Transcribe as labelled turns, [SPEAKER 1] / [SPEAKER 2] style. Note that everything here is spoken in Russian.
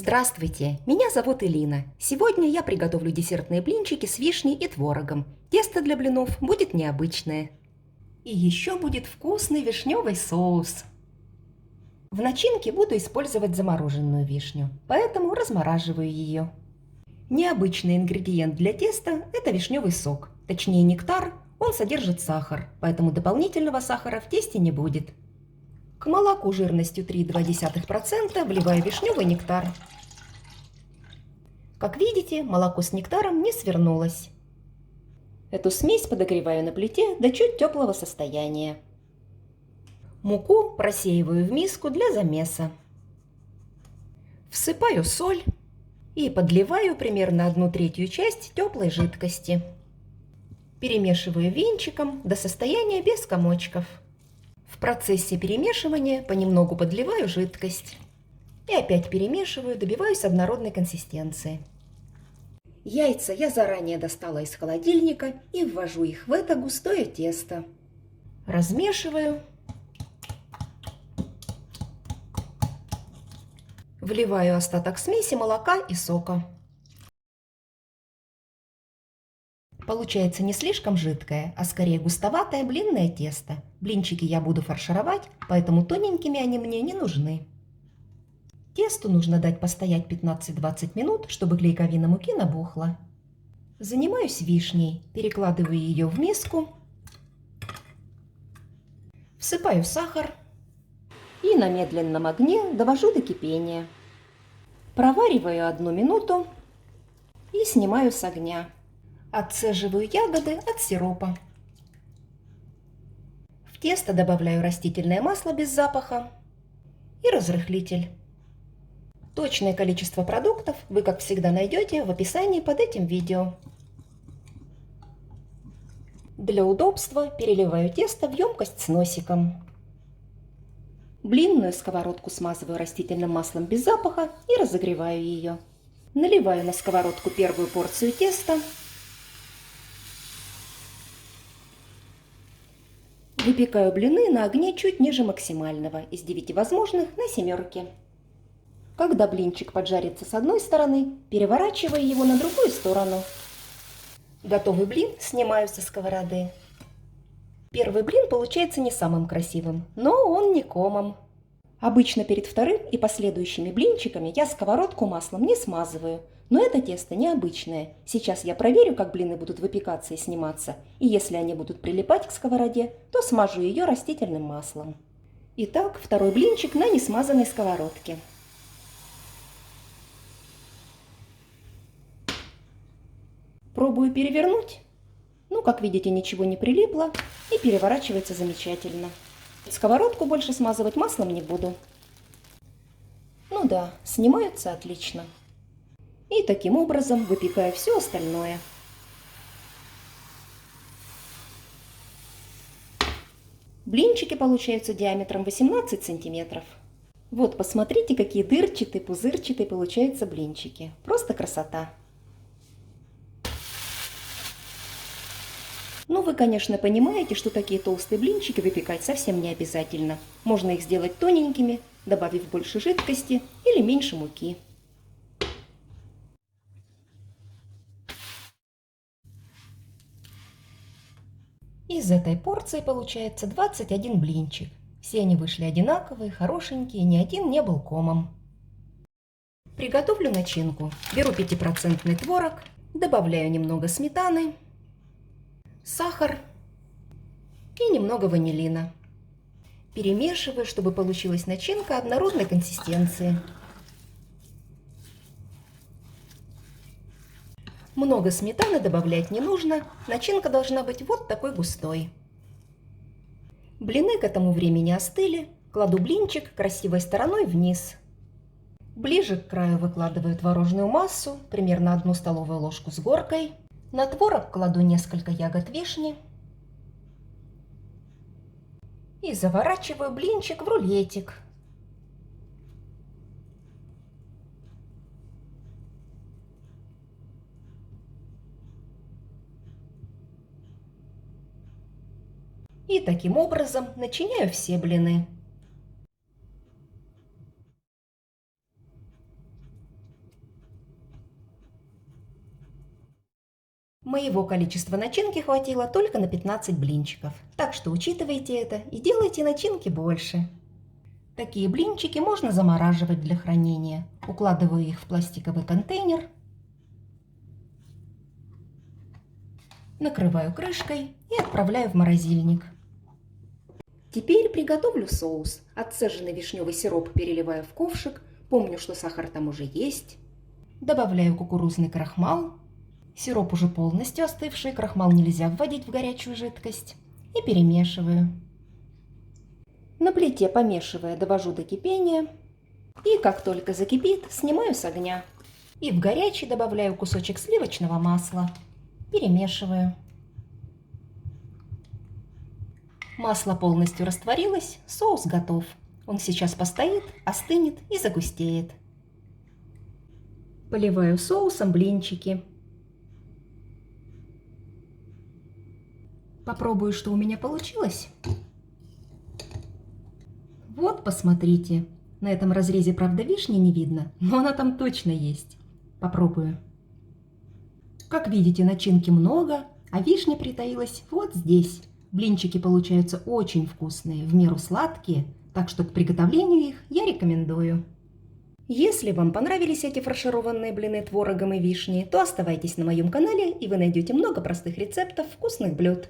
[SPEAKER 1] Здравствуйте, меня зовут Элина. Сегодня я приготовлю десертные блинчики с вишней и творогом. Тесто для блинов будет необычное. И еще будет вкусный вишневый соус. В начинке буду использовать замороженную вишню, поэтому размораживаю ее. Необычный ингредиент для теста – это вишневый сок, точнее нектар, он содержит сахар, поэтому дополнительного сахара в тесте не будет. К молоку жирностью 3,2% вливаю вишневый нектар. Как видите, молоко с нектаром не свернулось. Эту смесь подогреваю на плите до чуть теплого состояния. Муку просеиваю в миску для замеса. Всыпаю соль и подливаю примерно 1/3 часть теплой жидкости. Перемешиваю венчиком до состояния без комочков. В процессе перемешивания понемногу подливаю жидкость. И опять перемешиваю, добиваюсь однородной консистенции. Яйца я заранее достала из холодильника и ввожу их в это густое тесто. Размешиваю. Вливаю остаток смеси молока и сока. Получается не слишком жидкое, а скорее густоватое блинное тесто. Блинчики я буду фаршировать, поэтому тоненькими они мне не нужны. Тесту нужно дать постоять 15-20 минут, чтобы клейковина муки набухла. Занимаюсь вишней, перекладываю ее в миску, всыпаю сахар и на медленном огне довожу до кипения. Провариваю 1 минуту и снимаю с огня. Отцеживаю ягоды от сиропа. В тесто добавляю растительное масло без запаха и разрыхлитель. Точное количество продуктов вы, как всегда, найдете в описании под этим видео. Для удобства переливаю тесто в емкость с носиком. Блинную сковородку смазываю растительным маслом без запаха и разогреваю ее. Наливаю на сковородку первую порцию теста. Выпекаю блины на огне чуть ниже максимального, из 9 возможных на 7. Когда блинчик поджарится с одной стороны, переворачиваю его на другую сторону. Готовый блин снимаю со сковороды. Первый блин получается не самым красивым, но он не комом. Обычно перед вторым и последующими блинчиками я сковородку маслом не смазываю, но это тесто необычное. Сейчас я проверю, как блины будут выпекаться и сниматься, и если они будут прилипать к сковороде, то смажу ее растительным маслом. Итак, второй блинчик на несмазанной сковородке. Пробую перевернуть. Ну, как видите, ничего не прилипло и переворачивается замечательно. Сковородку больше смазывать маслом не буду. Ну да, снимаются отлично. И таким образом выпекаю все остальное. Блинчики получаются диаметром 18 сантиметров. Вот, посмотрите, какие дырчатые, пузырчатые получаются блинчики. Просто красота. Ну, вы, конечно, понимаете, что такие толстые блинчики выпекать совсем не обязательно. Можно их сделать тоненькими, добавив больше жидкости или меньше муки. Из этой порции получается 21 блинчик. Все они вышли одинаковые, хорошенькие, ни один не был комом. Приготовлю начинку. Беру 5% творог, добавляю немного сметаны, сахар и немного ванилина. Перемешиваю, чтобы получилась начинка однородной консистенции. Много сметаны добавлять не нужно, начинка должна быть вот такой густой. Блины к этому времени остыли, кладу блинчик красивой стороной вниз. Ближе к краю выкладываю творожную массу, примерно 1 столовую ложку с горкой. На творог кладу несколько ягод вишни и заворачиваю блинчик в рулетик. И таким образом начиняю все блины. Моего количества начинки хватило только на 15 блинчиков, так что учитывайте это и делайте начинки больше. Такие блинчики можно замораживать для хранения. Укладываю их в пластиковый контейнер, накрываю крышкой и отправляю в морозильник. Теперь приготовлю соус. Отцеженный вишневый сироп переливаю в ковшик. Помню, что сахар там уже есть. Добавляю кукурузный крахмал. Сироп уже полностью остывший, крахмал нельзя вводить в горячую жидкость. И перемешиваю. На плите, помешивая, довожу до кипения. И как только закипит, снимаю с огня. И в горячий добавляю кусочек сливочного масла. Перемешиваю. Масло полностью растворилось, соус готов. Он сейчас постоит, остынет и загустеет. Поливаю соусом блинчики. Попробую, что у меня получилось. Вот, посмотрите. На этом разрезе, правда, вишни не видно, но она там точно есть. Попробую. Как видите, начинки много, а вишня притаилась вот здесь. Блинчики получаются очень вкусные, в меру сладкие, так что к приготовлению их я рекомендую. Если вам понравились эти фаршированные блины творогом и вишней, то оставайтесь на моем канале, и вы найдете много простых рецептов вкусных блюд.